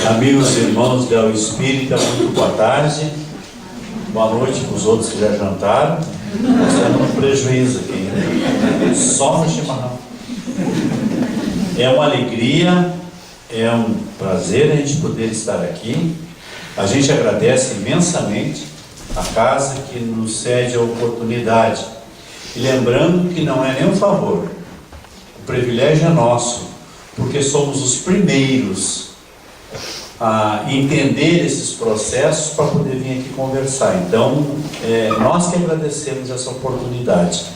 Amigos e irmãos da Espírita, muito boa tarde. Boa noite para os outros que já jantaram. Nós temos um prejuízo aqui, né? Só no chimarrão. É uma alegria, é um prazer a gente poder estar aqui. A gente agradece imensamente a casa que nos cede a oportunidade. E lembrando que não é nenhum favor, o privilégio é nosso, porque somos os primeiros a entender esses processos para poder vir aqui conversar. Então, nós que agradecemos essa oportunidade.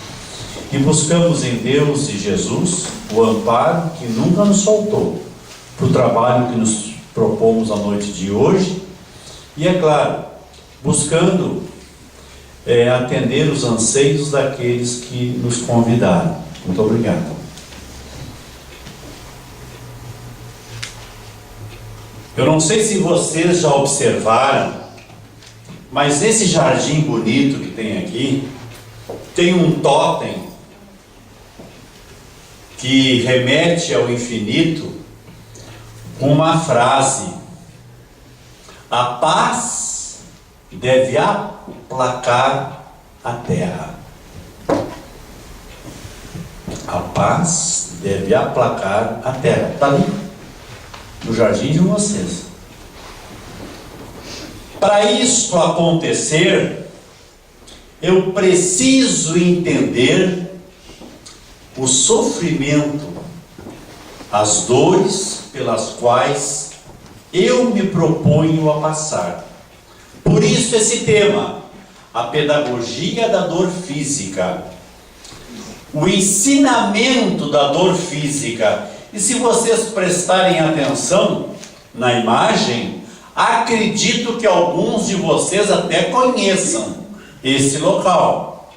E buscamos em Deus e Jesus o amparo que nunca nos soltou para o trabalho que nos propomos a noite de hoje. E é claro, buscando atender os anseios daqueles que nos convidaram. Muito obrigado. Eu não sei se vocês já observaram, mas nesse jardim bonito que tem aqui, tem um tótem que remete ao infinito com uma frase: a paz deve aplacar a terra. A paz deve aplacar a terra. Está ali, no jardim de vocês. Para isso acontecer, eu preciso entender o sofrimento, as dores pelas quais eu me proponho a passar. Por isso esse tema, a pedagogia da dor física, o ensinamento da dor física. E se vocês prestarem atenção na imagem, acredito que alguns de vocês até conheçam esse local.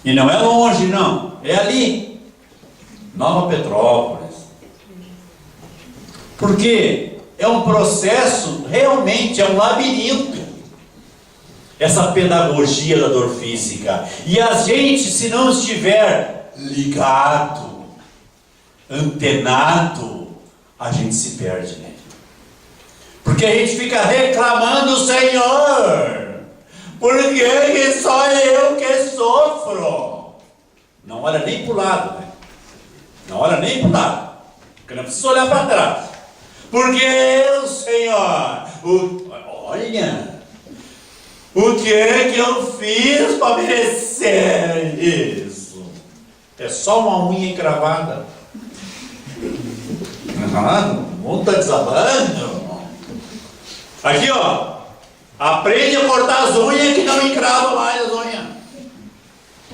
E não é longe, não. É ali, Nova Petrópolis. Porque é um processo, realmente é um labirinto, essa pedagogia da dor física. E a gente, se não estiver ligado, antenado, a gente se perde nele. Porque a gente fica reclamando: Senhor, por que só eu que sofro? Não olha nem para o lado, né? Não olha nem para o lado, porque não precisa olhar para trás. Porque eu, Senhor, olha, o que é que eu fiz para merecer isso? É só uma unha encravada. O mundo está desabando. Aqui, ó, aprende a cortar as unhas que não encrava mais as unhas.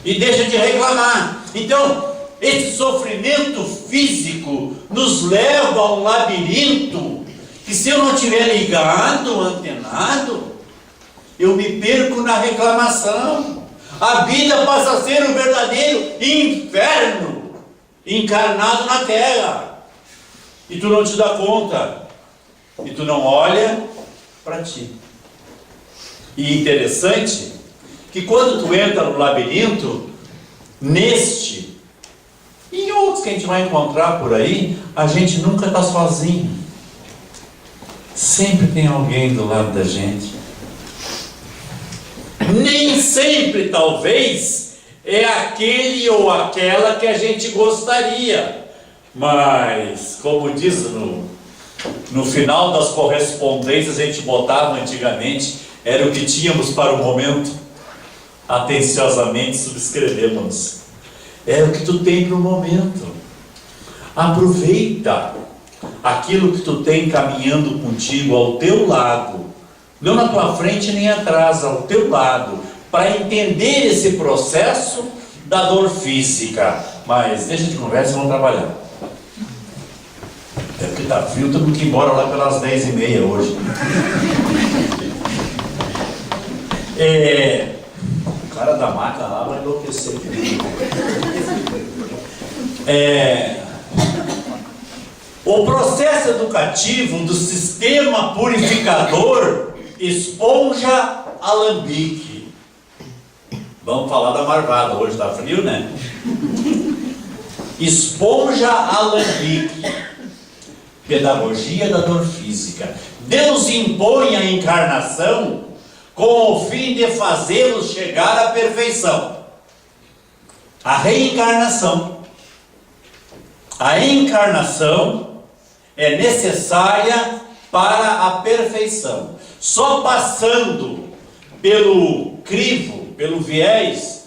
E deixa de reclamar. Então, esse sofrimento físico nos leva a um labirinto que, se eu não estiver ligado, antenado, eu me perco na reclamação. A vida passa a ser um verdadeiro inferno encarnado na terra. E tu não te dá conta. E tu não olha para ti. E interessante que quando tu entra no labirinto, neste e em outros que a gente vai encontrar por aí, a gente nunca está sozinho. Sempre tem alguém do lado da gente. Nem sempre, talvez, é aquele ou aquela que a gente gostaria. Mas, como diz no final das correspondências, a gente botava antigamente, era o que tínhamos para o momento. Atenciosamente subscrevemos. É o que tu tem para o momento. Aproveita aquilo que tu tem caminhando contigo ao teu lado, não na tua frente nem atrás, ao teu lado, para entender esse processo da dor física. Mas deixa de conversa e vamos trabalhar. É porque está frio, temos que ir embora lá pelas 10h30 hoje. O cara da maca lá vai enlouquecer. O processo educativo do sistema purificador esponja alambique. Vamos falar da marvada, hoje está frio, né? Esponja alambique. pedagogia da dor física. Deus impõe a encarnação com o fim de fazê-los chegar à perfeição. A reencarnação. A encarnação é necessária para a perfeição. Só passando pelo crivo, pelo viés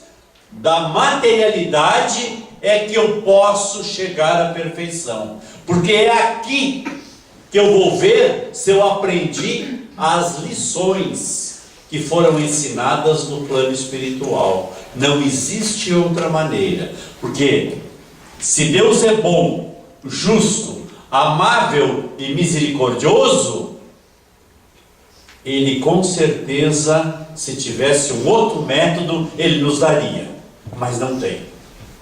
da materialidade é que eu posso chegar à perfeição. Porque é aqui que eu vou ver se eu aprendi as lições que foram ensinadas no plano espiritual. Não existe outra maneira. Porque se Deus é bom, justo, amável e misericordioso, Ele com certeza, se tivesse um outro método, Ele nos daria. Mas não tem.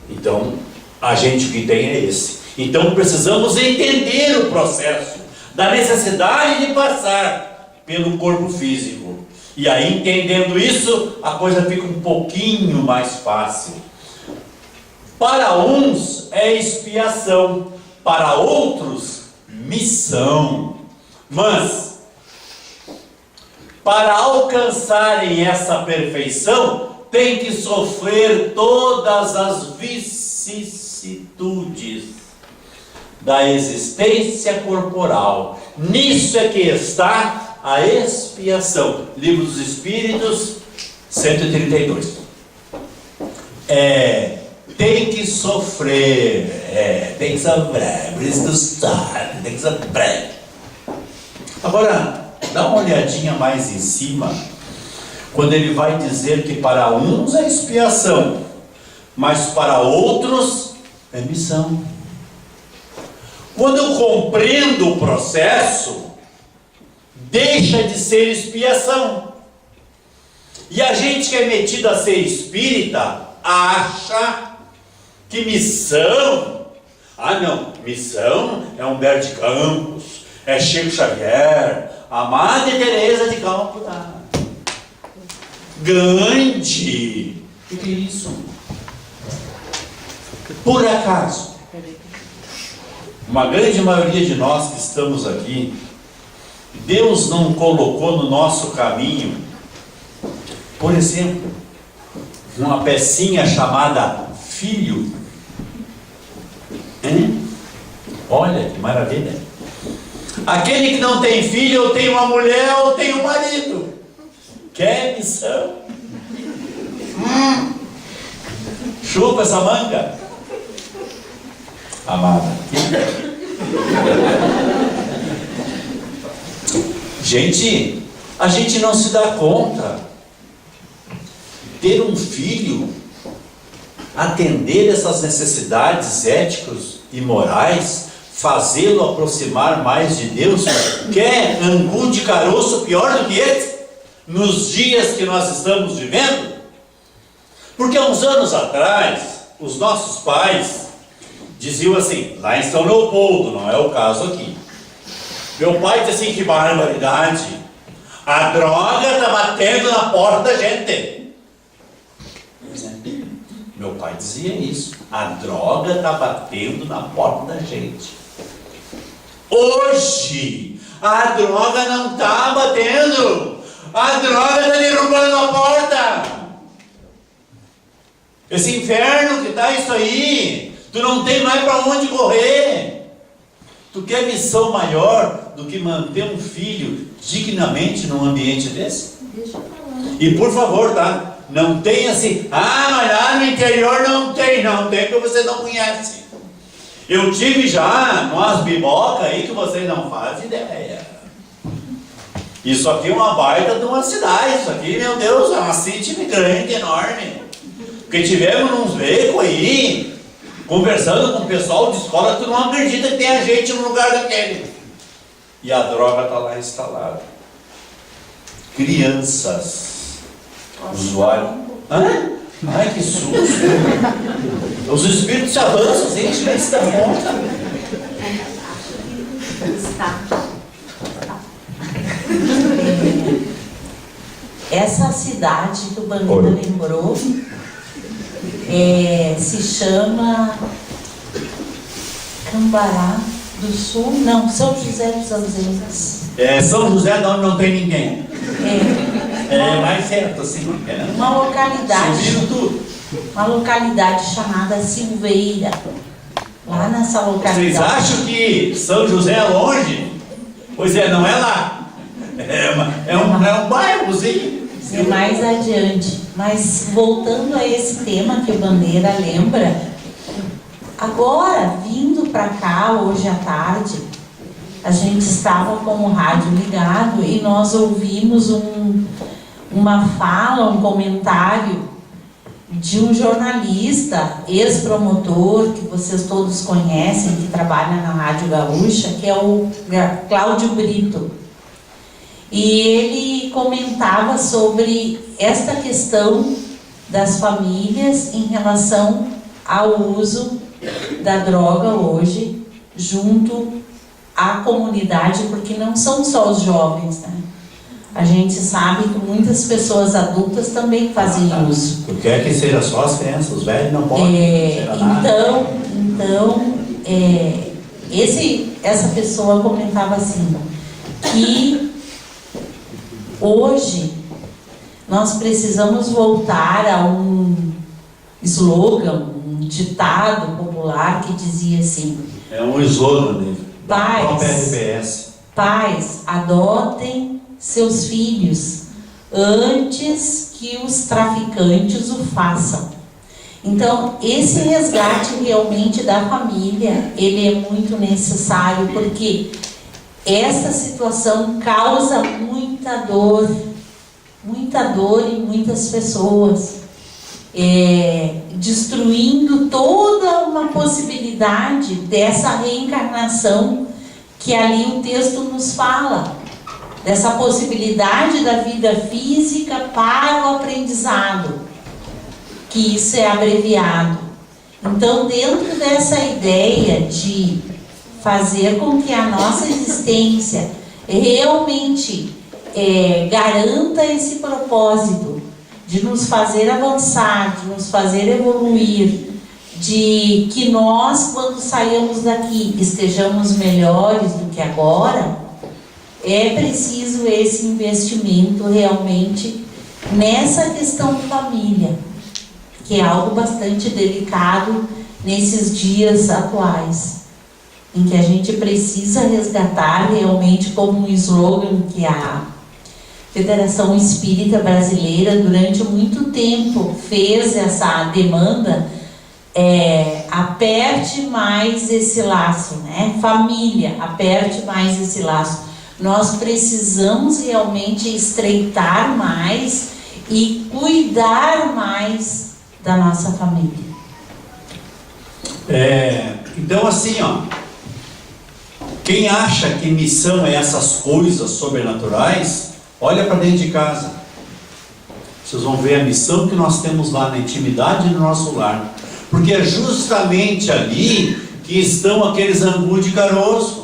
Então, a gente que tem é esse. Então precisamos entender o processo da necessidade de passar pelo corpo físico. E aí, entendendo isso, a coisa fica um pouquinho mais fácil. Para uns é expiação, para outros, missão. Mas, para alcançarem essa perfeição, tem que sofrer todas as vicissitudes da existência corporal. Nisso é que está a expiação. Livro dos Espíritos, 132. Tem que sofrer, tem que sofrer, por isso que sabe, tem que sofrer. Agora, dá uma olhadinha mais em cima, quando ele vai dizer que para uns é expiação, mas para outros é missão. Quando eu compreendo o processo, deixa de ser expiação. E a gente que é metido a ser espírita, acha que missão, missão é Humberto de Campos, é Chico Xavier, a Madre Teresa de Calcutá. Grande! O que é isso? Por acaso, uma grande maioria de nós que estamos aqui, Deus não colocou no nosso caminho, por exemplo, uma pecinha chamada filho? Olha que maravilha! Aquele que não tem filho, ou tem uma mulher, ou tem um marido. Quer missão? Chupa essa manga, amada. Gente, a gente não se dá conta. Ter um filho, atender essas necessidades éticas e morais, fazê-lo aproximar mais de Deus, quer angu de caroço pior do que esse, nos dias que nós estamos vivendo? Porque há uns anos atrás, os nossos pais diziam assim, lá em São Leopoldo, não é o caso aqui. Meu pai disse assim, que barbaridade, a droga está batendo na porta da gente. Meu pai dizia isso, a droga está batendo na porta da gente. Hoje, a droga não está batendo, a droga está derrubando a porta. Esse inferno que está isso aí, tu não tem mais para onde correr. Tu quer missão maior do que manter um filho dignamente num ambiente desse? Deixa eu falar. E por favor, tá? Não tem assim, mas lá no interior não tem porque você não conhece. Eu tive já umas bibocas aí que vocês não fazem ideia. Isso aqui é uma baita de uma cidade, isso aqui, meu Deus, é uma city grande, enorme. Porque tivemos uns becos aí, conversando com o pessoal de escola, tu não acredita que tem a gente no lugar daquele. E a droga está lá instalada. Crianças. Usuário. Ai, que susto! Os espíritos se avançam, gente, nem se dá conta. Essa cidade que o Bandeira lembrou se chama Cambará do Sul, não, São José dos Ausentes. São José de onde não tem ninguém. É Mais certo, assim. uma localidade, Subindo tudo. uma localidade chamada Silveira. Lá nessa localidade. Vocês acham que São José é longe? Pois é, não é lá. É um bairrozinho. É mais adiante. Mas voltando a esse tema que o Bandeira lembra, agora, vindo para cá, hoje à tarde, a gente estava com o rádio ligado e nós ouvimos uma fala, um comentário de um jornalista, ex-promotor, que vocês todos conhecem, que trabalha na Rádio Gaúcha, que é o Cláudio Brito. E ele comentava sobre esta questão das famílias em relação ao uso da droga hoje, junto à comunidade, porque não são só os jovens, né? A gente sabe que muitas pessoas adultas também fazem uso. Tu quer que seja só as crianças, os velhos não podem. Essa pessoa comentava assim, que hoje nós precisamos voltar a um slogan, um ditado popular que dizia assim: é um slogan dele. Pais, adotem seus filhos antes que os traficantes o façam. Então, esse resgate realmente da família, ele é muito necessário, porque essa situação causa muita dor em muitas pessoas, destruindo toda uma possibilidade dessa reencarnação que ali o texto nos fala, dessa possibilidade da vida física para o aprendizado, que isso é abreviado. Então, dentro dessa ideia de fazer com que a nossa existência realmente garanta esse propósito de nos fazer avançar, de nos fazer evoluir, de que nós, quando saímos daqui, estejamos melhores do que agora, é preciso esse investimento realmente nessa questão de família, que é algo bastante delicado nesses dias atuais, em que a gente precisa resgatar realmente, como um slogan que a Federação Espírita Brasileira durante muito tempo fez essa demanda, aperte mais esse laço, né? Família, aperte mais esse laço. Nós precisamos realmente estreitar mais e cuidar mais da nossa família. Então, assim, quem acha que missão é essas coisas sobrenaturais, olha para dentro de casa. Vocês vão ver a missão que nós temos lá na intimidade do nosso lar. Porque é justamente ali que estão aqueles angus de caroço,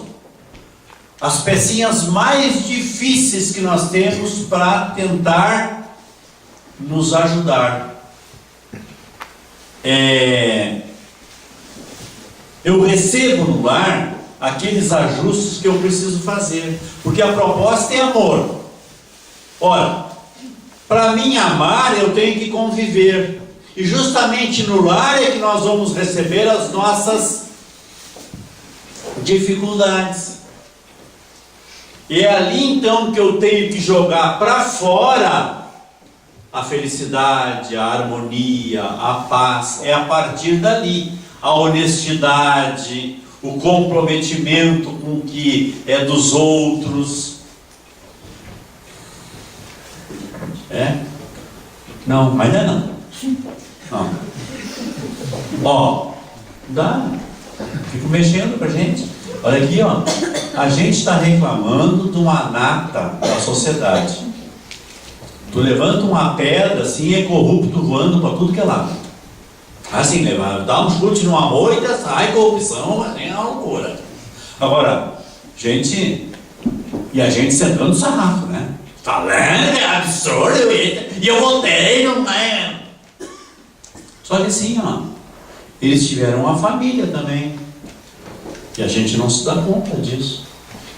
as pecinhas mais difíceis que nós temos para tentar nos ajudar. Eu recebo no lar aqueles ajustes que eu preciso fazer, porque a proposta é amor. Ora, para mim amar, eu tenho que conviver, e justamente no lar é que nós vamos receber as nossas dificuldades. E é ali então que eu tenho que jogar para fora a felicidade, a harmonia, a paz. É a partir dali a honestidade, o comprometimento com o que é dos outros. Não, ainda não. Dá. Fico mexendo pra gente. Olha aqui, a gente está reclamando de uma nata da sociedade. Tu levanta uma pedra assim, é corrupto voando para tudo que é lado. Assim, dá um chute numa moita, sai corrupção, mas nem a loucura. Agora, gente sentando o sarrafo, né? Falando, é absurdo isso, e eu voltei, não é? Só que assim, eles tiveram uma família também. E a gente não se dá conta disso.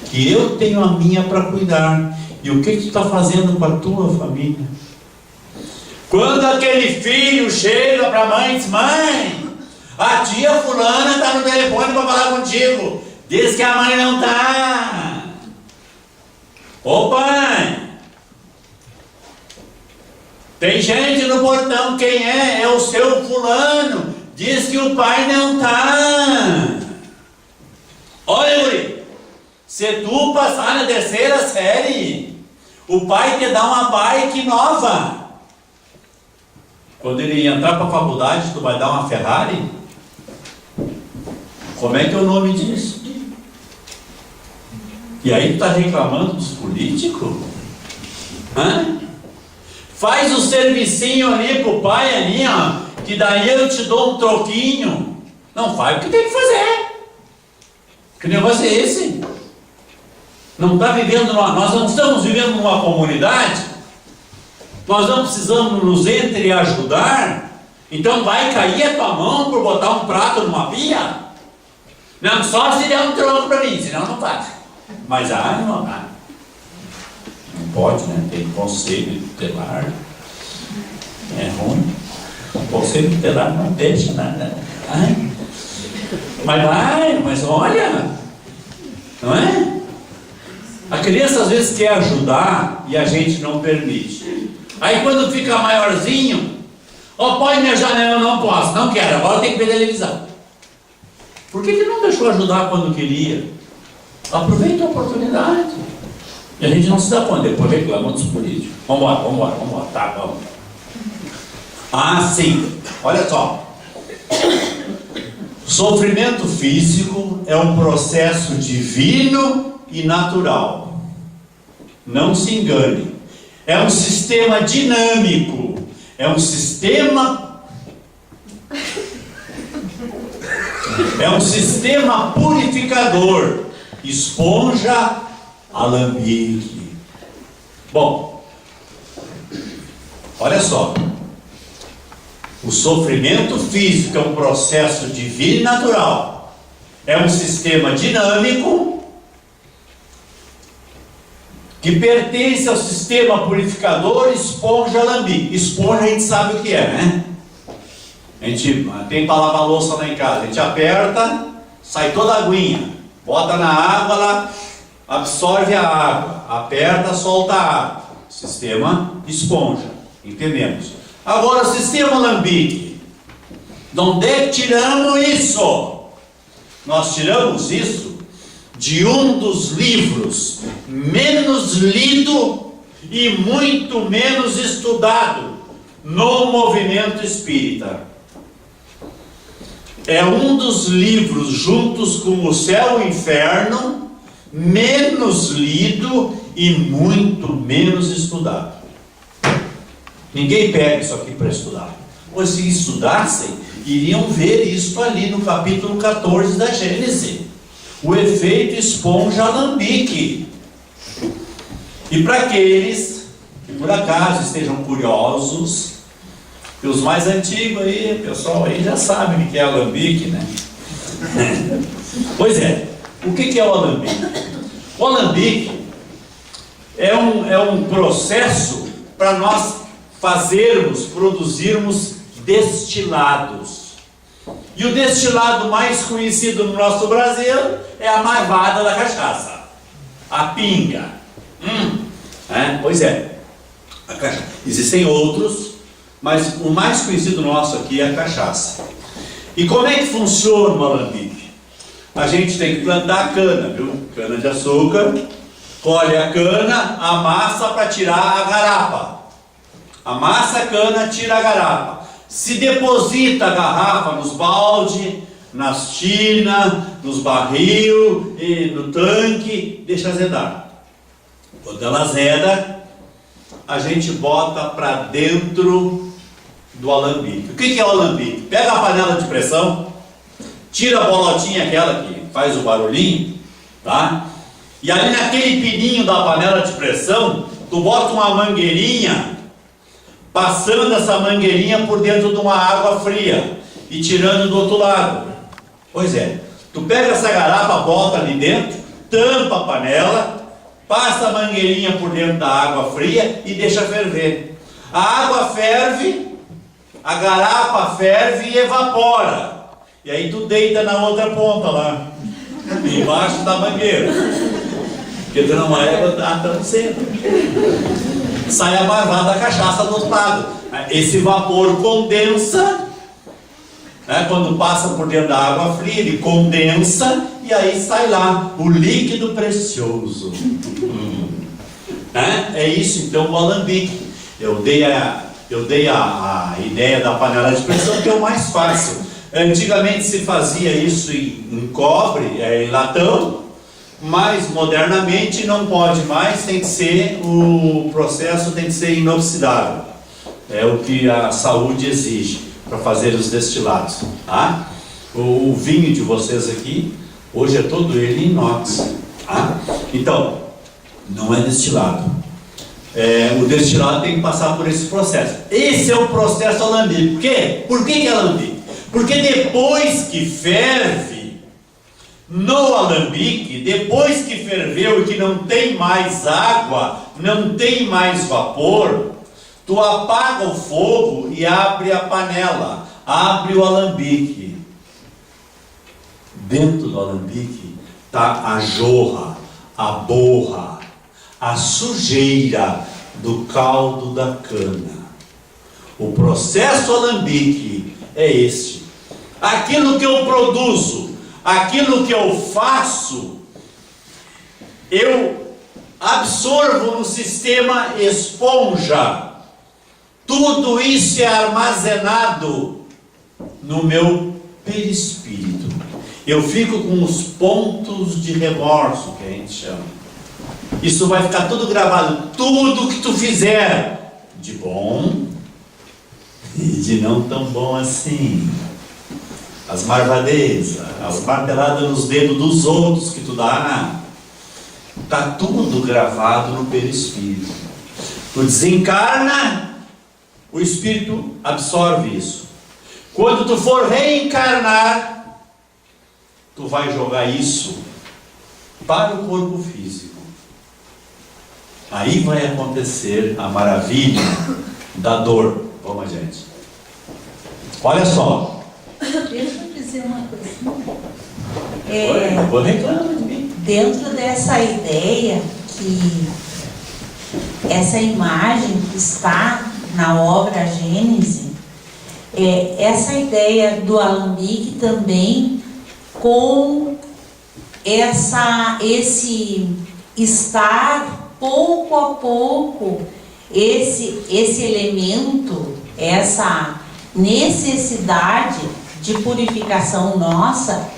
Que eu tenho a minha para cuidar. E o que tu está fazendo com a tua família? Quando aquele filho chega para a mãe e diz: mãe, a tia fulana está no telefone para falar contigo. Diz que a mãe não está. Ô pai, tem gente no portão, quem é? É o seu fulano. Diz que o pai não está. Olha, guri, se tu passar na terceira série, o pai te dá uma bike nova. Quando ele entrar para a faculdade, tu vai dar uma Ferrari? Como é que é o nome disso? E aí tu está reclamando dos políticos? Hã? Faz o servicinho ali pro pai ali, ó, que daí eu te dou um troquinho. Não faz o que tem que fazer. Que negócio é esse? Não está vivendo nós não estamos vivendo numa comunidade? Nós não precisamos nos entreajudar? Então vai cair a tua mão por botar um prato numa pia? Não, só se der um troco para mim, senão não faz. Mas não pode, né? Tem conselho tutelar. É ruim. O conselho tutelar não deixa nada. Mas olha, não é? A criança às vezes quer ajudar e a gente não permite. Aí quando fica maiorzinho, pai, minha janela eu não posso, não quero, agora tem que ver televisão. Por que não deixou ajudar quando queria? Aproveita a oportunidade. E a gente não se dá conta, depois reclama dos políticos. Vamos embora, tá, vamos. Sim, olha só. Sofrimento físico é um processo divino e natural. Não se engane. É um sistema dinâmico. É um sistema purificador. Esponja, alambique. Bom, olha só. O sofrimento físico é um processo divino e natural. É um sistema dinâmico que pertence ao sistema purificador esponja alambique. Esponja a gente sabe o que é, né? A gente tem para lavar louça lá em casa. A gente aperta, sai toda a aguinha. Bota na água, ela absorve a água. Aperta, solta a água. Sistema esponja. Entendemos? Agora, o sistema alambique. De onde é que tiramos isso? Nós tiramos isso de um dos livros menos lido e muito menos estudado no movimento espírita. É um dos livros, juntos com o Céu e o Inferno, menos lido e muito menos estudado. Ninguém pega isso aqui para estudar. Pois se estudassem, iriam ver isso ali no capítulo 14 da Gênesis. O efeito esponja alambique. E para aqueles que por acaso estejam curiosos, e os mais antigos aí, pessoal aí já sabe o que é alambique, né? Pois é, o que é o alambique? O alambique é um processo para nós produzirmos destilados. E o destilado mais conhecido no nosso Brasil é a marvada da cachaça, a pinga. Pois é, a cachaça. Existem outros, mas o mais conhecido nosso aqui é a cachaça. E como é que funciona o alambique? A gente tem que plantar a cana, viu? Cana de açúcar, colhe a cana, amassa para tirar a garapa. Amassa a cana, tira a garapa. Se deposita a garrafa nos baldes, nas tinas, nos barril, e no tanque, deixa azedar. Quando ela azeda, a gente bota para dentro do alambique. O que é o alambique? Pega a panela de pressão, tira a bolotinha aquela que faz o barulhinho, tá? E ali naquele pininho da panela de pressão, tu bota uma mangueirinha, passando essa mangueirinha por dentro de uma água fria e tirando do outro lado. Pois é, Tu pega essa garapa, bota ali dentro, tampa a panela, passa a mangueirinha por dentro da água fria e deixa ferver. A água ferve, a garapa ferve e evapora. E aí tu deita na outra ponta lá, embaixo da mangueira. Porque tu não é tão cedo. Sai a marvada da cachaça do outro lado. Esse vapor condensa, né? Quando passa por dentro da água fria, ele condensa e aí sai lá o líquido precioso. É isso então o alambique. Eu dei a ideia da panela de pressão, que é o mais fácil. Antigamente se fazia isso em cobre, em latão, mas modernamente não pode mais, tem que ser, o processo tem que ser inoxidável. É o que a saúde exige para fazer os destilados. Tá? O vinho de vocês aqui, hoje é todo ele inox. Tá? Então, não é destilado. O destilado tem que passar por esse processo. Esse é o processo alambique. Por quê? Por que é alambique? Porque depois que ferve no alambique, depois que ferveu e que não tem mais água, não tem mais vapor, tu apaga o fogo e abre a panela, abre o alambique. Dentro do alambique está a jorra, a borra, a sujeira do caldo da cana. O processo alambique é este. Aquilo que eu produzo, aquilo que eu faço, eu absorvo no sistema esponja. Tudo isso é armazenado no meu perispírito. Eu fico com os pontos de remorso, que a gente chama. Isso vai ficar tudo gravado. Tudo que tu fizer, de bom e de não tão bom assim. As marvadezas, as marteladas nos dedos dos outros que tu dá, está tudo gravado no perispírito. Tu desencarna, o espírito absorve isso. Quando tu for reencarnar, tu vai jogar isso para o corpo físico. Aí vai acontecer a maravilha da dor. Vamos adiante. Olha só. Deixa eu dizer uma coisa. Vou reclamar de mim. Dentro dessa ideia, que essa imagem que está na obra Gênese, essa ideia do alambique também com esse estar pouco a pouco, esse elemento, essa necessidade de purificação nossa,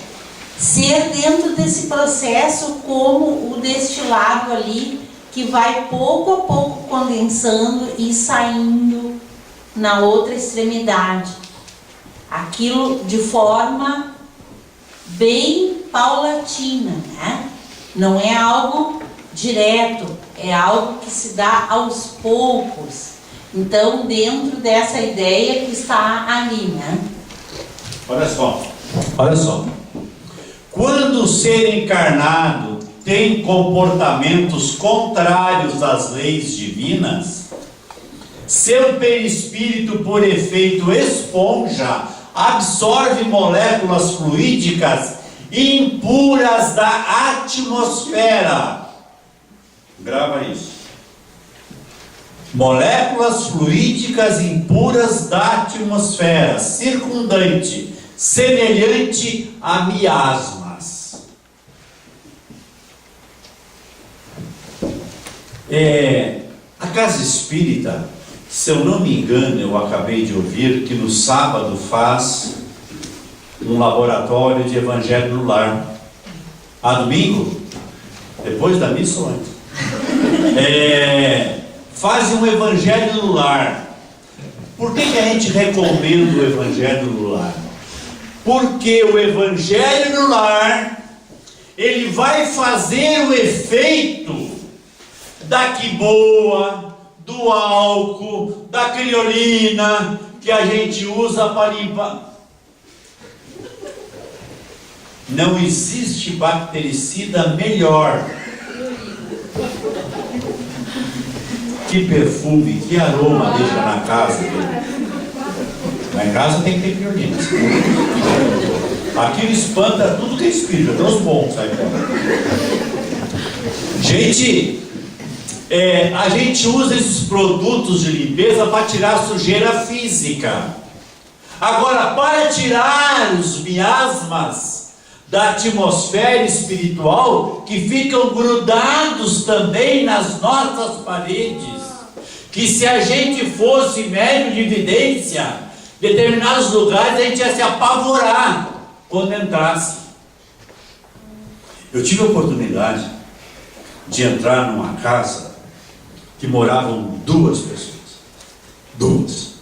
ser dentro desse processo como o destilado ali, que vai pouco a pouco condensando e saindo na outra extremidade. Aquilo de forma bem paulatina, né? Não é algo direto, é algo que se dá aos poucos. Então, dentro dessa ideia que está ali, né? Olha só. Quando o ser encarnado tem comportamentos contrários às leis divinas, seu perispírito, por efeito esponja, absorve moléculas fluídicas impuras da atmosfera. Grava isso. Moléculas fluídicas impuras da atmosfera circundante, semelhante a miasmas. A casa espírita, se eu não me engano, eu acabei de ouvir que no sábado faz um laboratório de evangelho no lar. Domingo? Depois da missa ou antes? Fazem um evangelho no lar. Por que a gente recomenda o evangelho no lar? Porque o evangelho no lar, ele vai fazer o efeito da quiboa, do álcool, da criolina, que a gente usa para limpar. Não existe bactericida melhor. Que perfume, que aroma deixa na casa dele. Lá em casa tem que ter piolina. Aquilo espanta tudo que é espírito, até os bons, sabe? Gente, a gente usa esses produtos de limpeza para tirar a sujeira física. Agora, para tirar os miasmas da atmosfera espiritual, que ficam grudados também nas nossas paredes, que se a gente fosse médium de vidência, em determinados lugares a gente ia se apavorar quando entrasse. Eu tive a oportunidade de entrar numa casa que moravam 2 pessoas. 2.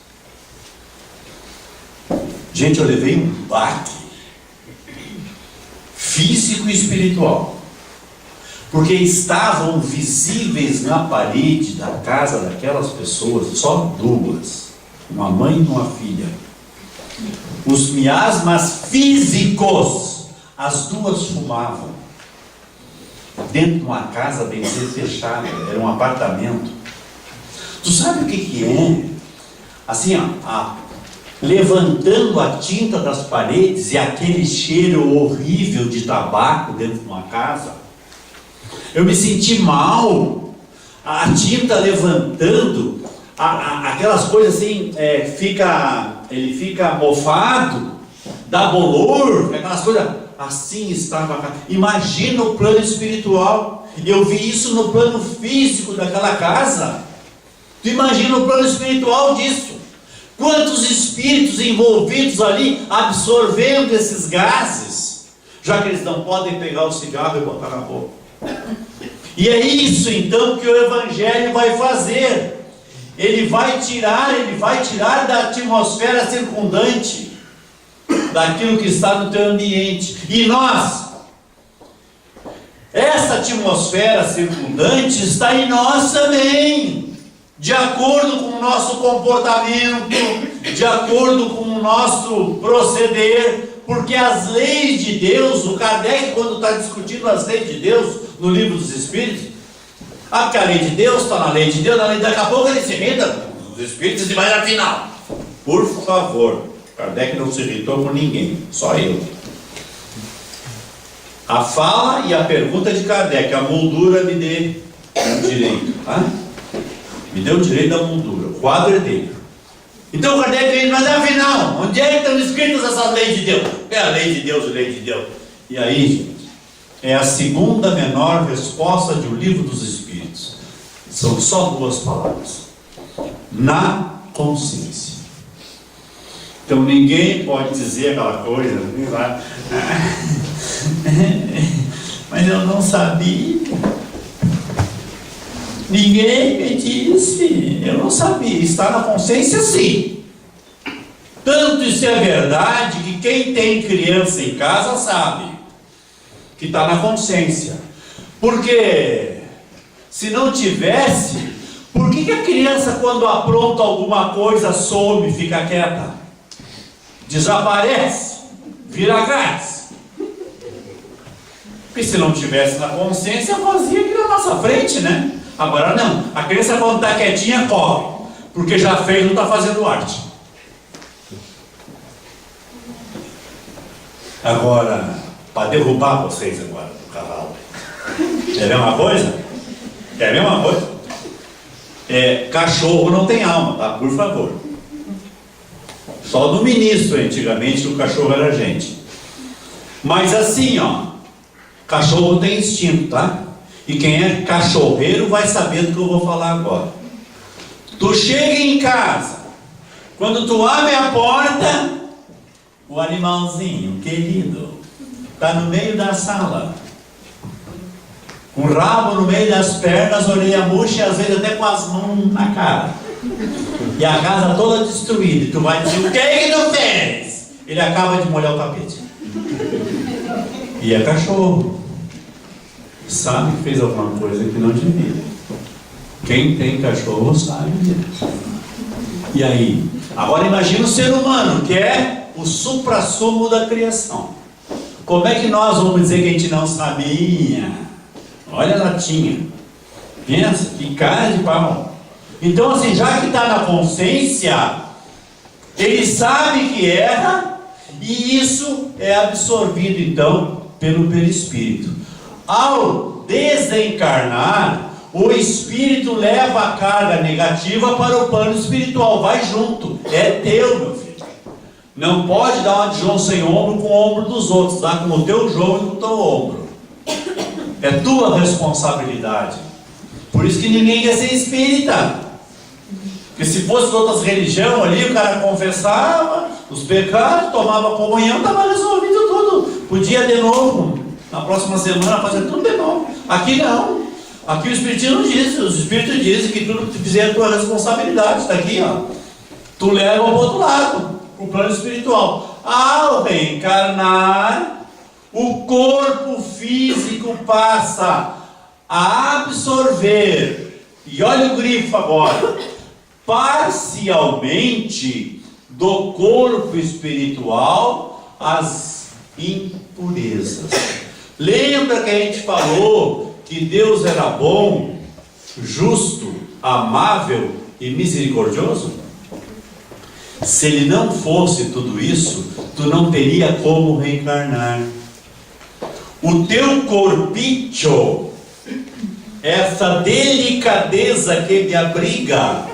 Gente, eu levei um baque físico e espiritual, porque estavam visíveis na parede da casa daquelas pessoas, só 2, uma mãe e uma filha, os miasmas físicos. As 2 fumavam dentro de uma casa bem fechada, era um apartamento. Tu sabe o que é? Assim, levantando a tinta das paredes e aquele cheiro horrível de tabaco dentro de uma casa. Eu me senti mal. A tinta levantando, aquelas coisas assim, ele fica mofado, dá bolor, aquelas coisas. Assim estava a casa. Imagina o plano espiritual. Eu vi isso no plano físico daquela casa. Tu imagina o plano espiritual disso. Quantos espíritos envolvidos ali, absorvendo esses gases, já que eles não podem pegar o cigarro e botar na boca. E é isso então que o Evangelho vai fazer. Ele vai tirar da atmosfera circundante, daquilo que está no teu ambiente. E nós, essa atmosfera circundante está em nós também, de acordo com o nosso comportamento, de acordo com o nosso proceder, porque as leis de Deus, o Kardec, quando está discutindo as leis de Deus no Livro dos Espíritos, porque a lei de Deus está na lei de Deus, daqui a pouco ele se irrita os Espíritos e vai na final. Por favor, Kardec não se irritou com ninguém, só eu. A fala e a pergunta de Kardec, a moldura me dê o direito, tá? Me deu o direito da moldura, o quadro é dele. Então Kardec diz, mas afinal, onde é que estão escritas essas leis de Deus? É a lei de Deus, a lei de Deus. E aí, gente, é a segunda menor resposta de O Livro dos Espíritos. São só 2 palavras. Na consciência. Então ninguém pode dizer aquela coisa, mas eu não sabia. Ninguém me disse, eu não sabia. Está na consciência, sim. Tanto isso é verdade que quem tem criança em casa sabe que está na consciência. Porque se não tivesse, por que a criança, quando apronta alguma coisa, some, fica quieta? Desaparece, vira gás. Porque se não tivesse na consciência, fazia aqui na nossa frente, né? Agora não, a criança quando está quietinha corre, porque já fez, não está fazendo arte. Agora, para derrubar vocês agora do cavalo, quer ver uma coisa? Quer ver uma coisa? Cachorro não tem alma, tá? Por favor. Só do ministro antigamente o cachorro era gente. Mas assim, cachorro tem instinto, tá? E quem é cachorreiro vai saber do que eu vou falar agora. Tu chega em casa, quando tu abre a porta, o animalzinho querido está no meio da sala, com o rabo no meio das pernas, orelha murcha e às vezes até com as mãos na cara. E a casa toda destruída. E tu vai dizer, o que é que tu fez? Ele acaba de molhar o tapete. E é cachorro. Sabe que fez alguma coisa que não devia. Quem tem cachorro sabe disso. E aí? Agora imagina o ser humano, que é o suprassumo da criação. Como é que nós vamos dizer que a gente não sabia? Olha a latinha. Pensa, que cara de pau. Então, assim, já que está na consciência, ele sabe que erra, e isso é absorvido, então, pelo perispírito. Ao desencarnar, o espírito leva a carga negativa para o plano espiritual, vai junto, é teu, meu filho. Não pode dar uma de João sem ombro com o ombro dos outros, dá com o teu João e com o teu ombro. É tua responsabilidade. Por isso que ninguém quer ser espírita. Porque se fosse outras religiões ali, o cara confessava os pecados, tomava comunhão, estava resolvido tudo. Podia de novo, na próxima semana, fazer tudo de novo. Aqui não. Aqui o Espiritismo diz, os Espíritos dizem que tudo que tu fizer é tua responsabilidade. Está aqui, ó. Tu leva para o outro lado, para o plano espiritual. Ao reencarnar, o corpo físico passa a absorver, e olha o grifo agora, parcialmente do corpo espiritual as impurezas. Lembra que a gente falou que Deus era bom, justo, amável e misericordioso? Se ele não fosse tudo isso, tu não teria como reencarnar. O teu corpício, essa delicadeza que me abriga,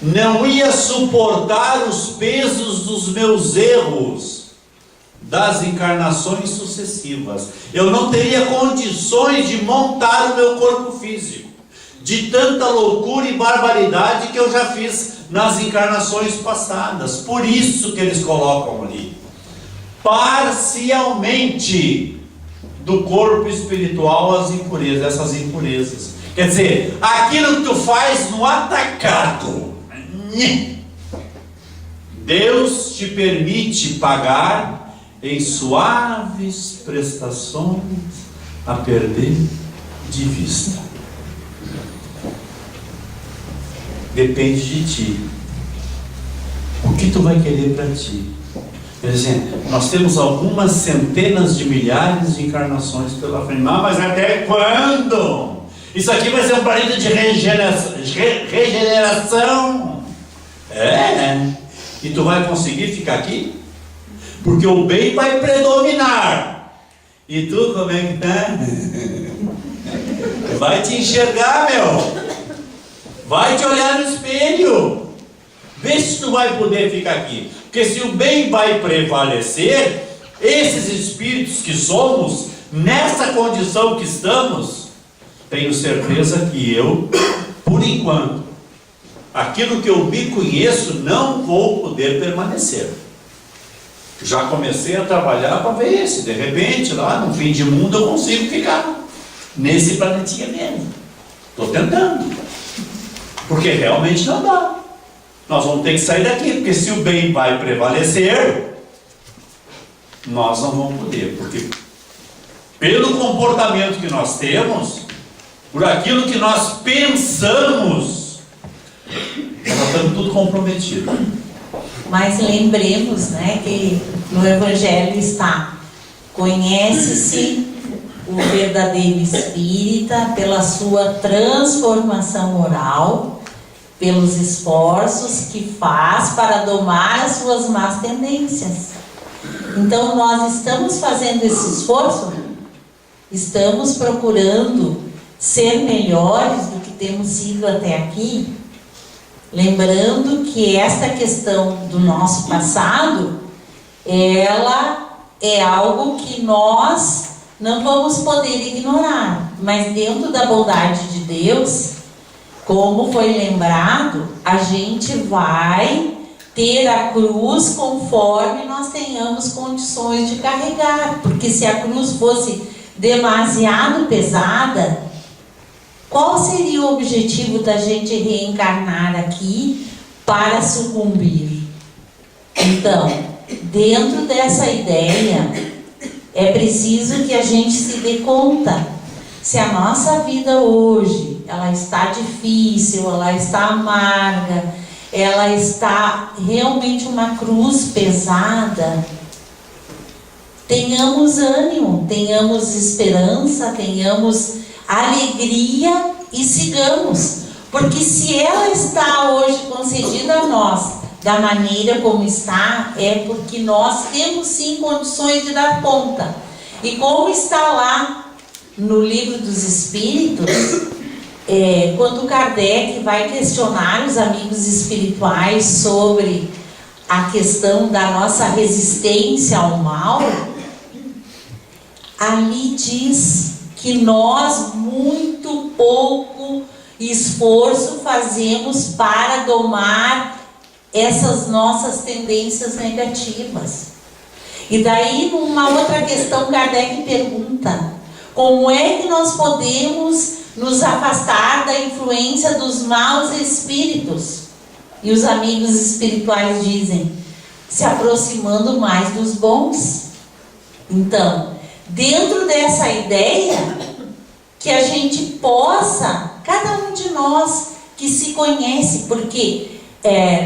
não ia suportar os pesos dos meus erros, das encarnações sucessivas. Eu não teria condições de montar o meu corpo físico, de tanta loucura e barbaridade que eu já fiz nas encarnações passadas. Por isso que eles colocam ali, parcialmente do corpo espiritual as impurezas, essas impurezas. Quer dizer, aquilo que tu faz no atacado, Deus te permite pagar em suaves prestações a perder de vista. Depende de ti. O que tu vai querer para ti? Quer dizer, nós temos algumas centenas de milhares de encarnações pela frente. Mas até quando? Isso aqui vai ser um planeta de regeneração. E tu vai conseguir ficar aqui? Porque o bem vai predominar. E tu como é que tá? Vai te enxergar, meu. Vai te olhar no espelho. Vê se tu vai poder ficar aqui. Porque se o bem vai prevalecer, esses espíritos que somos, nessa condição que estamos, tenho certeza que eu, por enquanto, aquilo que eu me conheço, não vou poder permanecer. Já comecei a trabalhar para ver se de repente lá no fim de mundo eu consigo ficar nesse planetinha mesmo. Estou tentando, porque realmente não dá. Nós vamos ter que sair daqui, porque se o bem vai prevalecer, nós não vamos poder, porque pelo comportamento que nós temos, por aquilo que nós pensamos, nós estamos tudo comprometido. Mas lembremos, né, que no Evangelho está: conhece-se o verdadeiro espírita pela sua transformação moral, pelos esforços que faz para domar as suas más tendências. Então nós estamos fazendo esse esforço, estamos procurando ser melhores do que temos sido até aqui, lembrando que esta questão do nosso passado, ela é algo que nós não vamos poder ignorar, mas dentro da bondade de Deus, como foi lembrado, a gente vai ter a cruz conforme nós tenhamos condições de carregar, porque se a cruz fosse demasiado pesada, qual seria o objetivo da gente reencarnar aqui para sucumbir? Então, dentro dessa ideia, é preciso que a gente se dê conta se a nossa vida hoje ela está difícil, ela está amarga, ela está realmente uma cruz pesada. tenhamos ânimo, tenhamos esperança, tenhamos alegria e sigamos. Porque se ela está hoje concedida a nós da maneira como está, é porque nós temos sim condições de dar conta. E como está lá no Livro dos Espíritos, quando Kardec vai questionar os amigos espirituais sobre a questão da nossa resistência ao mal, ali diz que nós muito pouco esforço fazemos para domar essas nossas tendências negativas. E daí, numa outra questão, Kardec pergunta: como é que nós podemos nos afastar da influência dos maus espíritos? E os amigos espirituais dizem: se aproximando mais dos bons. Então, dentro dessa ideia, que a gente possa, cada um de nós que se conhece, porque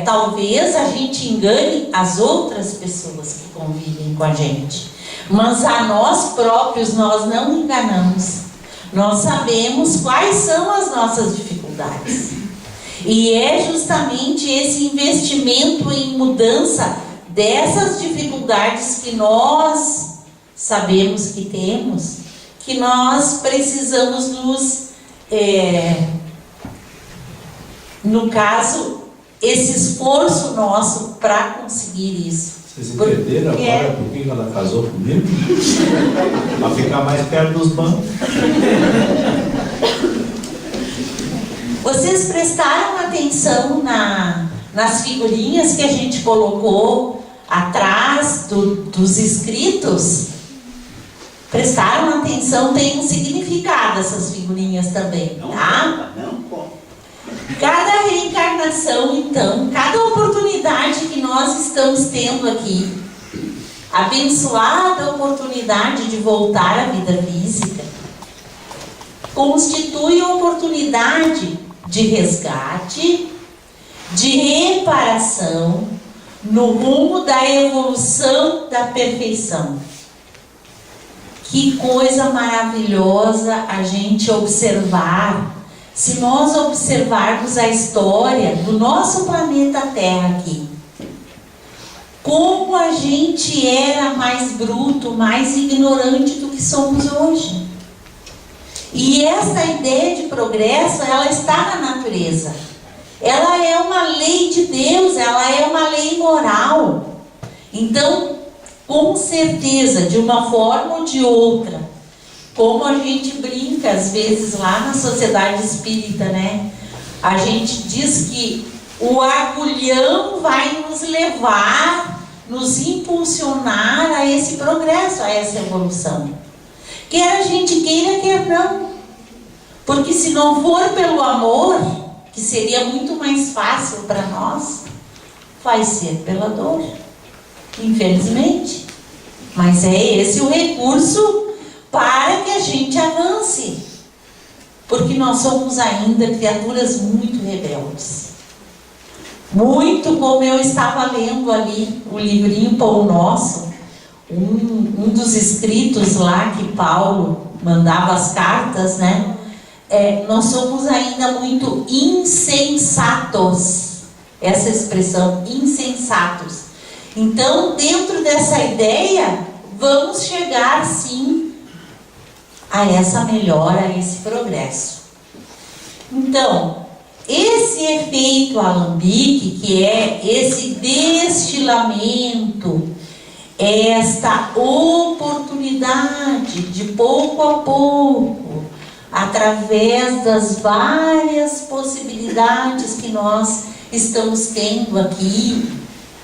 talvez a gente engane as outras pessoas que convivem com a gente, mas a nós próprios nós não enganamos. Nós sabemos quais são as nossas dificuldades. E é justamente esse investimento em mudança dessas dificuldades que nós sabemos que temos, que nós precisamos no caso, esse esforço nosso para conseguir isso. Vocês entenderam agora por que ela casou comigo? Para ficar mais perto dos bancos. Vocês prestaram atenção nas figurinhas que a gente colocou atrás dos escritos? Prestaram atenção? Tem um significado essas figurinhas também, tá? Não conta. Cada reencarnação, então, cada oportunidade que nós estamos tendo aqui, abençoada oportunidade de voltar à vida física, constitui uma oportunidade de resgate, de reparação, no rumo da evolução da perfeição. Que coisa maravilhosa a gente observar. Se nós observarmos a história do nosso planeta Terra aqui, como a gente era mais bruto, mais ignorante do que somos hoje. E essa ideia de progresso, ela está na natureza. Ela é uma lei de Deus, ela é uma lei moral. Então, com certeza, de uma forma ou de outra, como a gente brinca às vezes lá na sociedade espírita, né? A gente diz que o agulhão vai nos levar, nos impulsionar a esse progresso, a essa evolução. Quer a gente queira, quer não. Porque se não for pelo amor, que seria muito mais fácil para nós, vai ser pela dor. Infelizmente. Mas é esse o recurso para que a gente avance, porque nós somos ainda criaturas muito rebeldes. Muito, como eu estava lendo ali o livrinho Pão Nosso, um dos escritos lá que Paulo mandava as cartas, né? Nós somos ainda muito insensatos, essa expressão, insensatos. Então, dentro dessa ideia, vamos chegar sim a essa melhora, a esse progresso. Então, esse efeito alambique, que é esse destilamento, esta oportunidade de pouco a pouco, através das várias possibilidades que nós estamos tendo aqui,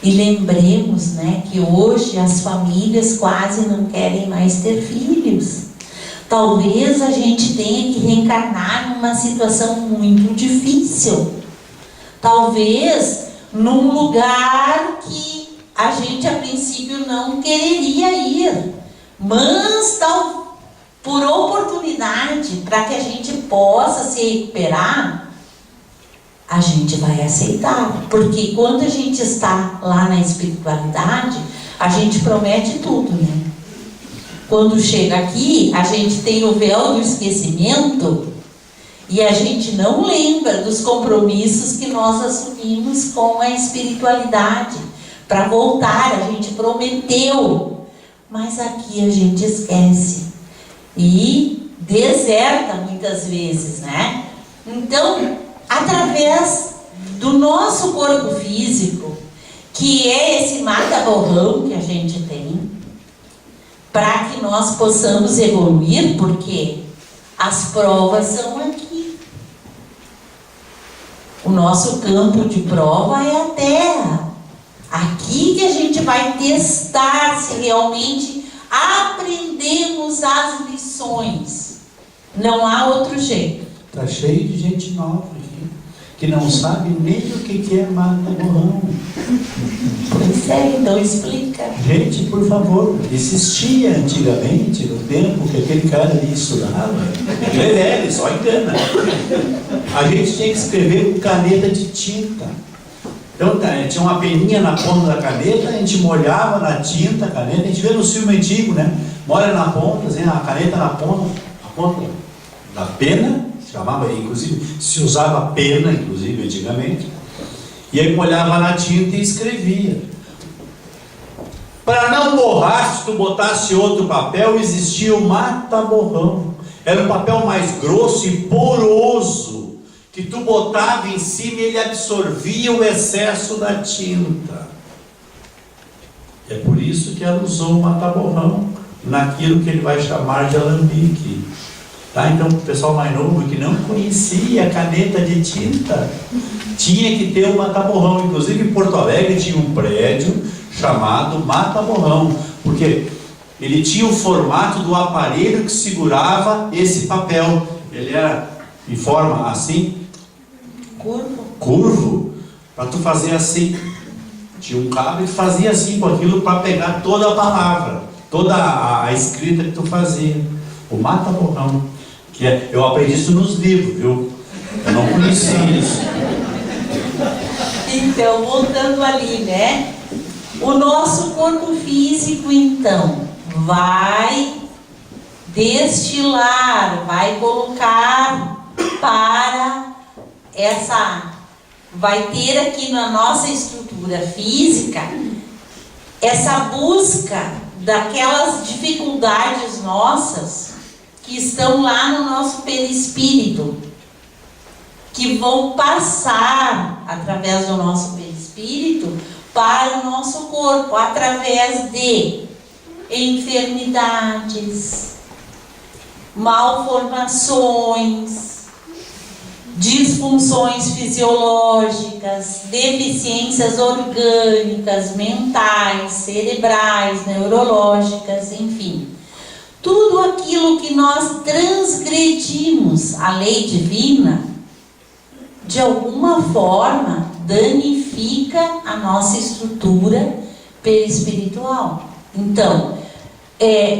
e lembremos, né, que hoje as famílias quase não querem mais ter filhos. Talvez a gente tenha que reencarnar numa situação muito difícil. Talvez num lugar que a gente a princípio não quereria ir. Mas por oportunidade, para que a gente possa se recuperar, a gente vai aceitar. Porque quando a gente está lá na espiritualidade, a gente promete tudo, né? quando chega aqui, a gente tem o véu do esquecimento e a gente não lembra dos compromissos que nós assumimos com a espiritualidade. Para voltar, a gente prometeu, mas aqui a gente esquece e deserta muitas vezes, né? Então, através do nosso corpo físico, que é esse mata-borrão que a gente tem, para que nós possamos evoluir, porque as provas são aqui. O nosso campo de prova é a Terra. Aqui que a gente vai testar se realmente aprendemos as lições. Não há outro jeito. Está cheio de gente nova aqui, que não sabe nem o que é mata-borrão. Pois é, então explica. Gente, por favor, existia antigamente, no tempo que aquele cara ali estudava, ele é velho, só engana. A gente tinha que escrever com caneta de tinta. Então, tinha uma peninha na ponta da caneta, a gente molhava na tinta a caneta, a gente vê no filme antigo, né? Molha na ponta, assim, a caneta na ponta, a ponta da pena, chamava, inclusive, se usava pena, inclusive, antigamente, e aí molhava na tinta e escrevia. Para não borrar, se tu botasse outro papel, existia o mata-borrão. Era um papel mais grosso e poroso, que tu botava em cima e ele absorvia o excesso da tinta. É por isso que ela usou o mata-borrão naquilo que ele vai chamar de alambique. Tá? Então, o pessoal mais novo que não conhecia a caneta de tinta, tinha que ter um mata-borrão. Inclusive, em Porto Alegre tinha um prédio chamado mata-borrão, porque ele tinha o formato do aparelho que segurava esse papel. Ele era em forma assim, curvo, para tu fazer assim. Tinha um cabo e tu fazia assim com aquilo para pegar toda a palavra, toda a escrita que tu fazia. O mata-borrão, que eu aprendi isso nos livros, viu? Eu não conhecia isso. Então, voltando ali, né? O nosso corpo físico, então, vai destilar, vai colocar para vai ter aqui na nossa estrutura física essa busca daquelas dificuldades nossas que estão lá no nosso perispírito, que vão passar através do nosso perispírito para o nosso corpo, através de enfermidades, malformações, disfunções fisiológicas, deficiências orgânicas, mentais, cerebrais, neurológicas, enfim. Tudo aquilo que nós transgredimos a lei divina, de alguma forma, danifica a nossa estrutura perispiritual. Então,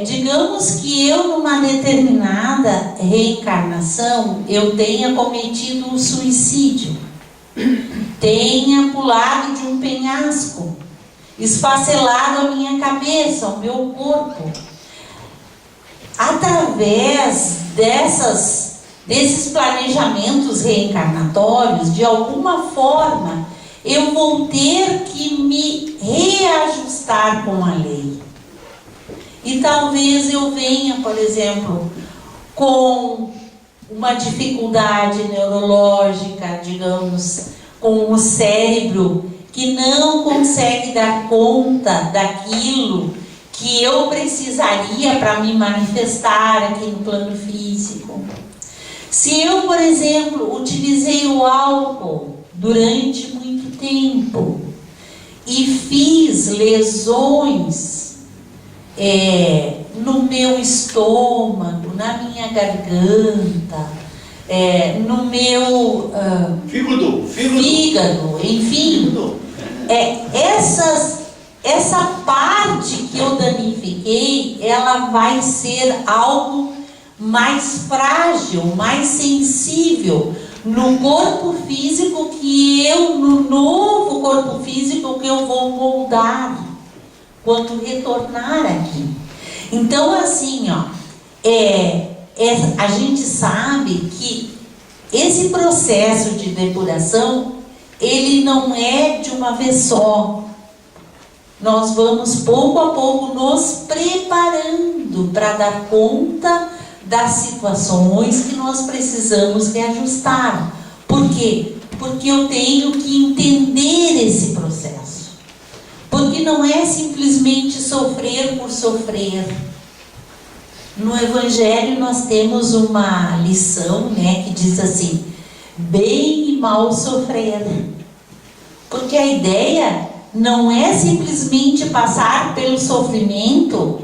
digamos que eu, numa determinada reencarnação, eu tenha cometido um suicídio, tenha pulado de um penhasco, esfacelado a minha cabeça, o meu corpo. Através desses planejamentos reencarnatórios, de alguma forma, eu vou ter que me reajustar com a lei. E talvez eu venha, por exemplo, com uma dificuldade neurológica, digamos, com o cérebro que não consegue dar conta daquilo que eu precisaria para me manifestar aqui no plano físico. Se eu, por exemplo, utilizei o álcool durante muito tempo e fiz lesões no meu estômago, na minha garganta, no meu fígado, enfim, essa parte que eu danifiquei, ela vai ser algo mais frágil, mais sensível no corpo físico no novo corpo físico que eu vou moldar quando retornar aqui. Então, assim, ó, a gente sabe que esse processo de depuração, ele não é de uma vez só. Nós vamos pouco a pouco nos preparando para dar conta das situações que nós precisamos reajustar. Por quê? Porque eu tenho que entender esse processo. Porque não é simplesmente sofrer por sofrer. No Evangelho nós temos uma lição, né, que diz assim: bem e mal sofrer. Porque a ideia não é simplesmente passar pelo sofrimento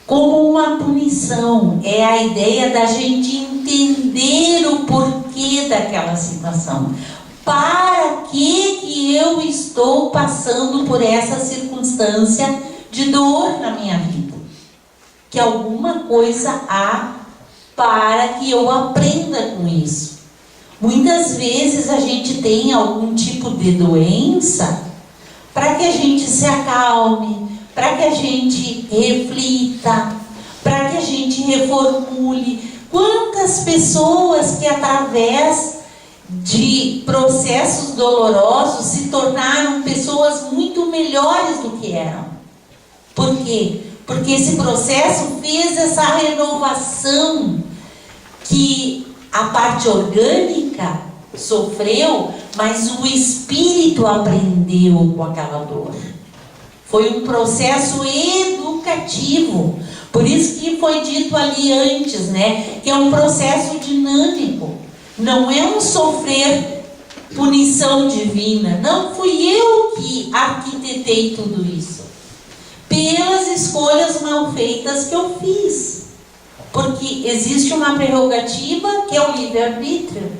como uma punição. É a ideia da gente entender o porquê daquela situação. Para que eu estou passando por essa circunstância de dor na minha vida? Que alguma coisa há para que eu aprenda com isso. Muitas vezes a gente tem algum tipo de doença para que a gente se acalme, para que a gente reflita, para que a gente reformule. Quantas pessoas que através de processos dolorosos se tornaram pessoas muito melhores do que eram. Por quê? Porque esse processo fez essa renovação que a parte orgânica sofreu, mas o espírito aprendeu com aquela dor. Foi um processo educativo. Por isso que foi dito ali antes, né, que é um processo dinâmico. Não é um sofrer punição divina. Não fui eu que arquitetei tudo isso. Pelas escolhas mal feitas que eu fiz. Porque existe uma prerrogativa que é o livre-arbítrio.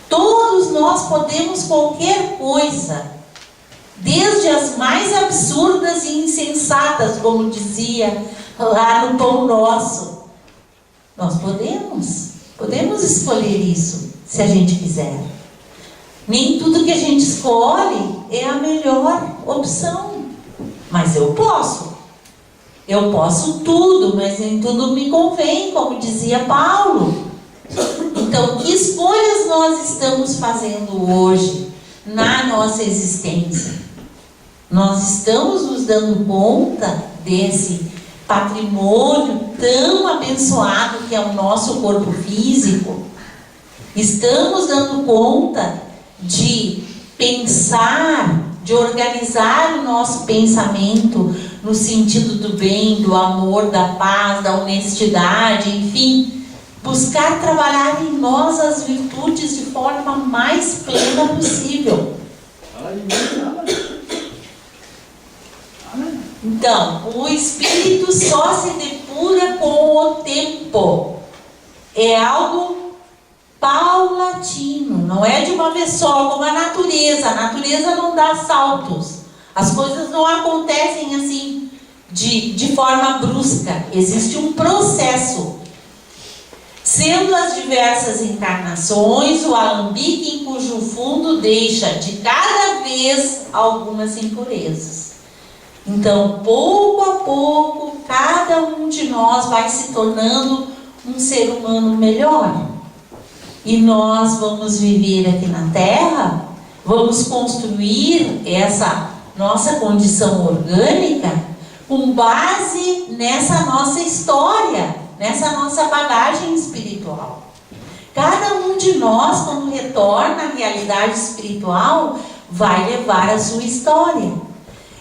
Todos nós podemos qualquer coisa, desde as mais absurdas e insensatas, como dizia lá no Pão Nosso. Nós podemos escolher isso, se a gente quiser. Nem tudo que a gente escolhe é a melhor opção, mas eu posso. Eu posso tudo, mas nem tudo me convém, como dizia Paulo. Então, que escolhas nós estamos fazendo hoje na nossa existência? Nós estamos nos dando conta desse patrimônio tão abençoado que é o nosso corpo físico? Estamos dando conta de pensar, de organizar o nosso pensamento no sentido do bem, do amor, da paz, da honestidade, enfim, buscar trabalhar em nós as virtudes de forma mais plena possível. Então, o espírito só se depura com o tempo. É algo paulatino, não é de uma vez só, como a natureza. A natureza não dá saltos. As coisas não acontecem assim, de forma brusca. Existe um processo. Sendo as diversas encarnações o alambique em cujo fundo deixa de cada vez algumas impurezas. Então, pouco a pouco, cada um de nós vai se tornando um ser humano melhor. E nós vamos viver aqui na Terra, vamos construir essa nossa condição orgânica com base nessa nossa história, nessa nossa bagagem espiritual. Cada um de nós, quando retorna à realidade espiritual, vai levar a sua história.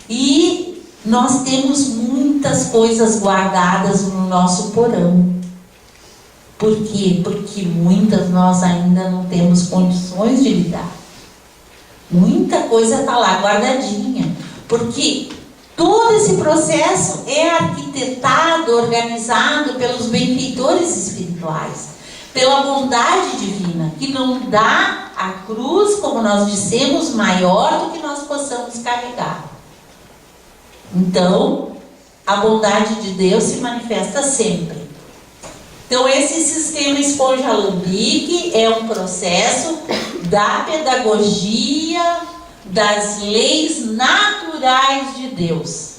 E nós temos muitas coisas guardadas no nosso porão. Por quê? Porque muitas nós ainda não temos condições de lidar. Muita coisa está lá guardadinha. Porque todo esse processo é arquitetado, organizado pelos benfeitores espirituais, pela bondade divina, que não dá a cruz, como nós dissemos, maior do que nós possamos carregar. Então, a bondade de Deus se manifesta sempre. Então, esse sistema esponja-alambique é um processo da pedagogia das leis naturais de Deus.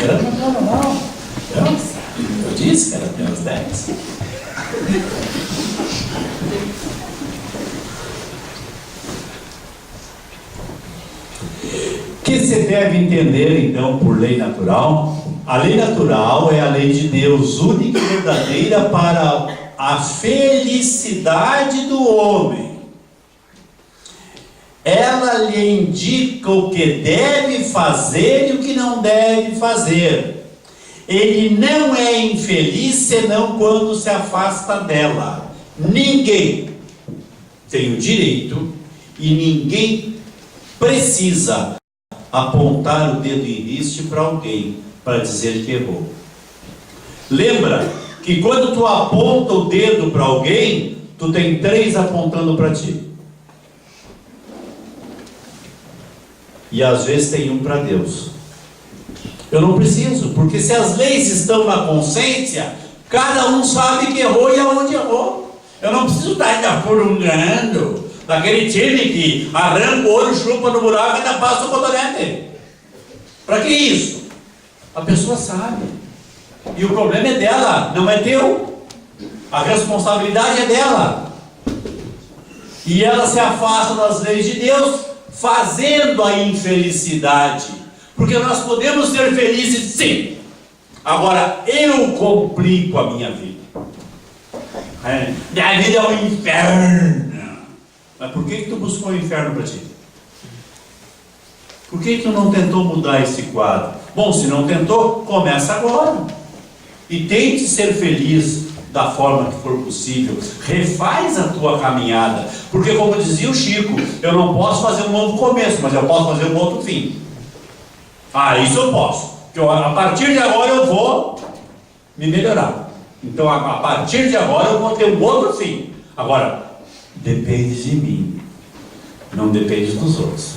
Era normal. Eu disse que era apenas 10. O que você deve entender então por lei natural? A lei natural é a lei de Deus, única e verdadeira para a felicidade do homem. Ela lhe indica o que deve fazer e o que não deve fazer. Ele não é infeliz senão quando se afasta dela. Ninguém tem o direito e ninguém precisa apontar o dedo em riste para alguém para dizer que errou. Lembra que quando tu aponta o dedo para alguém, tu tem 3 apontando para ti. E às vezes tem um para Deus. Eu não preciso, porque se as leis estão na consciência, cada um sabe que errou e aonde errou. Eu não preciso estar ainda furungando daquele time que arranca o olho, chupa no buraco e ainda passa o cotonete. Para que isso? A pessoa sabe. E o problema é dela, não é teu. A responsabilidade é dela. E ela se afasta das leis de Deus, fazendo a infelicidade. Porque nós podemos ser felizes sim. Agora, eu complico a minha vida. Minha vida é um inferno. Mas por que tu buscou o inferno para ti? Por que tu não tentou mudar esse quadro? Bom, se não tentou, começa agora. E tente ser feliz da forma que for possível. Refaz a tua caminhada. Porque como dizia o Chico, eu não posso fazer um novo começo, mas eu posso fazer um outro fim. Ah, isso eu posso. Porque a partir de agora eu vou me melhorar. Então a partir de agora eu vou ter um outro fim. Agora, depende de mim, não depende dos outros.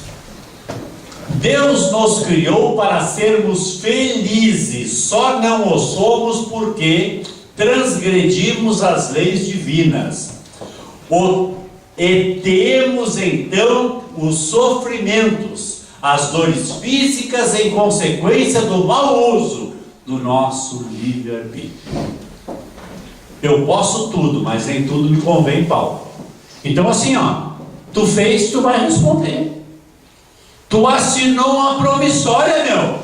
Deus nos criou para sermos felizes, só não o somos porque transgredimos as leis divinas. E temos então os sofrimentos, as dores físicas em consequência do mau uso do nosso livre-arbítrio. Eu posso tudo, mas nem tudo me convém, Paulo. Então assim, tu fez, tu vai responder. Tu assinou uma promissória, meu.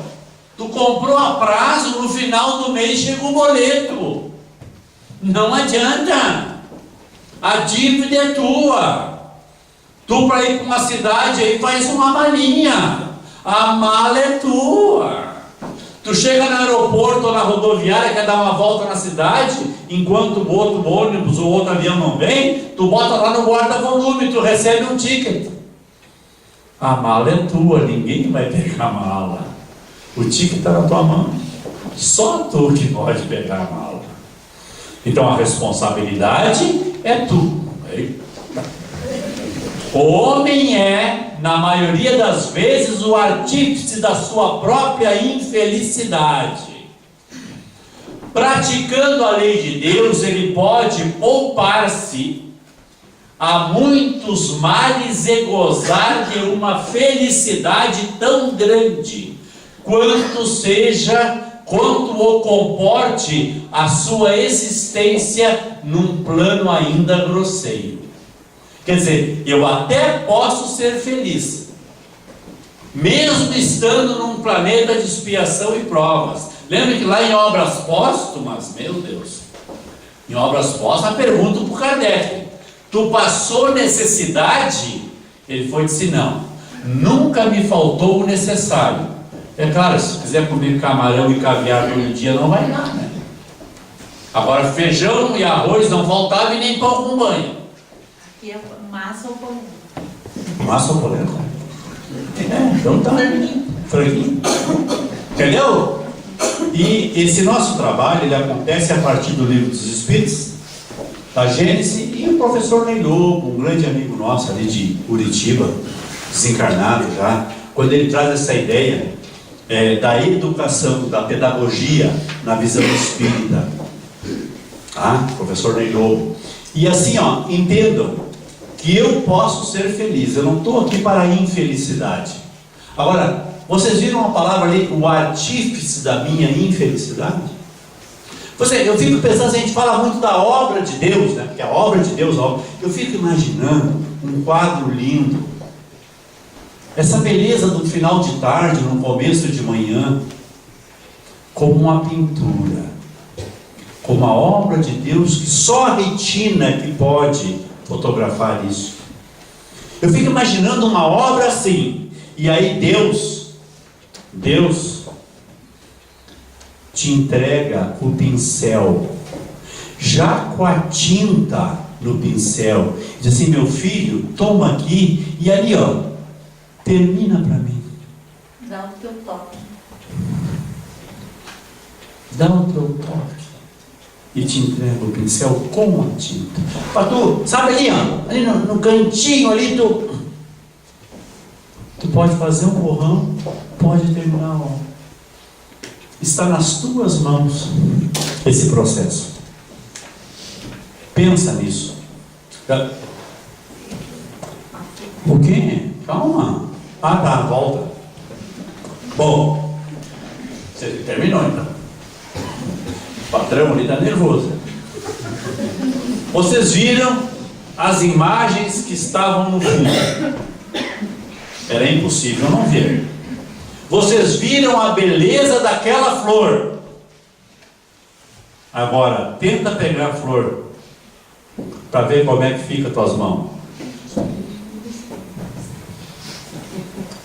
Tu comprou a prazo, no final do mês chega o boleto. Não adianta. A dívida é tua. Tu para ir para uma cidade aí faz uma malinha. A mala é tua. Tu chega no aeroporto ou na rodoviária, quer dar uma volta na cidade, enquanto o outro ônibus ou outro avião não vem, tu bota lá no guarda-volume, tu recebe um ticket. A mala é tua, ninguém vai pegar a mala. O ticket está na tua mão. Só tu que pode pegar a mala. Então a responsabilidade é tu. O homem é, na maioria das vezes, o artífice da sua própria infelicidade. Praticando a lei de Deus, ele pode poupar-se a muitos males e gozar de uma felicidade tão grande, quanto o comporte a sua existência num plano ainda grosseiro. Quer dizer, eu até posso ser feliz, mesmo estando num planeta de expiação e provas. Lembra que lá em Obras Póstumas, meu Deus, em Obras Póstumas, a pergunta para o Kardec: tu passou necessidade? Ele foi e disse: não, nunca me faltou o necessário. É claro, se quiser comer camarão e caviar todo dia, não vai dar, né? Agora, feijão e arroz não faltava e nem pão com banho. Aqui é massa ou polenta? Massa ou polenta? Então tá. Franguinho. Entendeu? E esse nosso trabalho, ele acontece a partir do Livro dos Espíritos, da Gênese, e o professor Ney Lobo, um grande amigo nosso ali de Curitiba, desencarnado já, quando ele traz essa ideia da educação, da pedagogia na visão espírita. Tá? Professor Ney Lobo. E assim, entendam que eu posso ser feliz, eu não estou aqui para a infelicidade. Agora, Vocês viram a palavra ali, o artífice da minha infelicidade? Eu fico pensando, a gente fala muito da obra de Deus, né? Porque a obra de Deus, eu fico imaginando um quadro lindo, essa beleza do final de tarde, no começo de manhã, como uma pintura, como a obra de Deus, que só a retina que pode fotografar isso. Eu fico imaginando uma obra assim, e aí Deus te entrega o pincel, já com a tinta no pincel, diz assim: meu filho, toma aqui, e ali ó, termina para mim. Dá o teu toque. Dá o teu toque. E te entrega o pincel com a tinta. Para tu, sabe ali, ó, ali no cantinho ali, tu pode fazer um borrão, pode terminar, ó. Está nas tuas mãos esse processo. Pensa nisso. O quê? Calma. Ah, tá, volta. Bom, você terminou então. O patrão ali está nervoso. Vocês viram as imagens que estavam no fundo. Era impossível não ver. Vocês viram a beleza daquela flor. Agora, tenta pegar a flor para ver como é que fica as tuas mãos.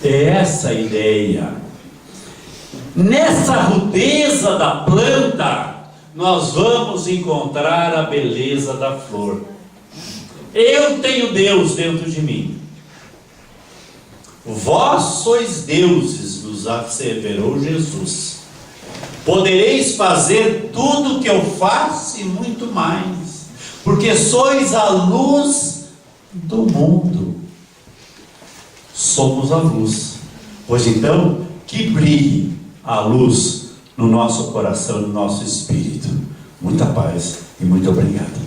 É essa a ideia. Nessa rudeza da planta, nós vamos encontrar a beleza da flor. Eu tenho Deus dentro de mim. Vós sois deuses, nos asseverou Jesus. Podereis fazer tudo o que eu faço e muito mais, porque sois a luz do mundo. Somos a luz. Pois então, que brilhe a luz no nosso coração, no nosso espírito. Muita paz e muito obrigado.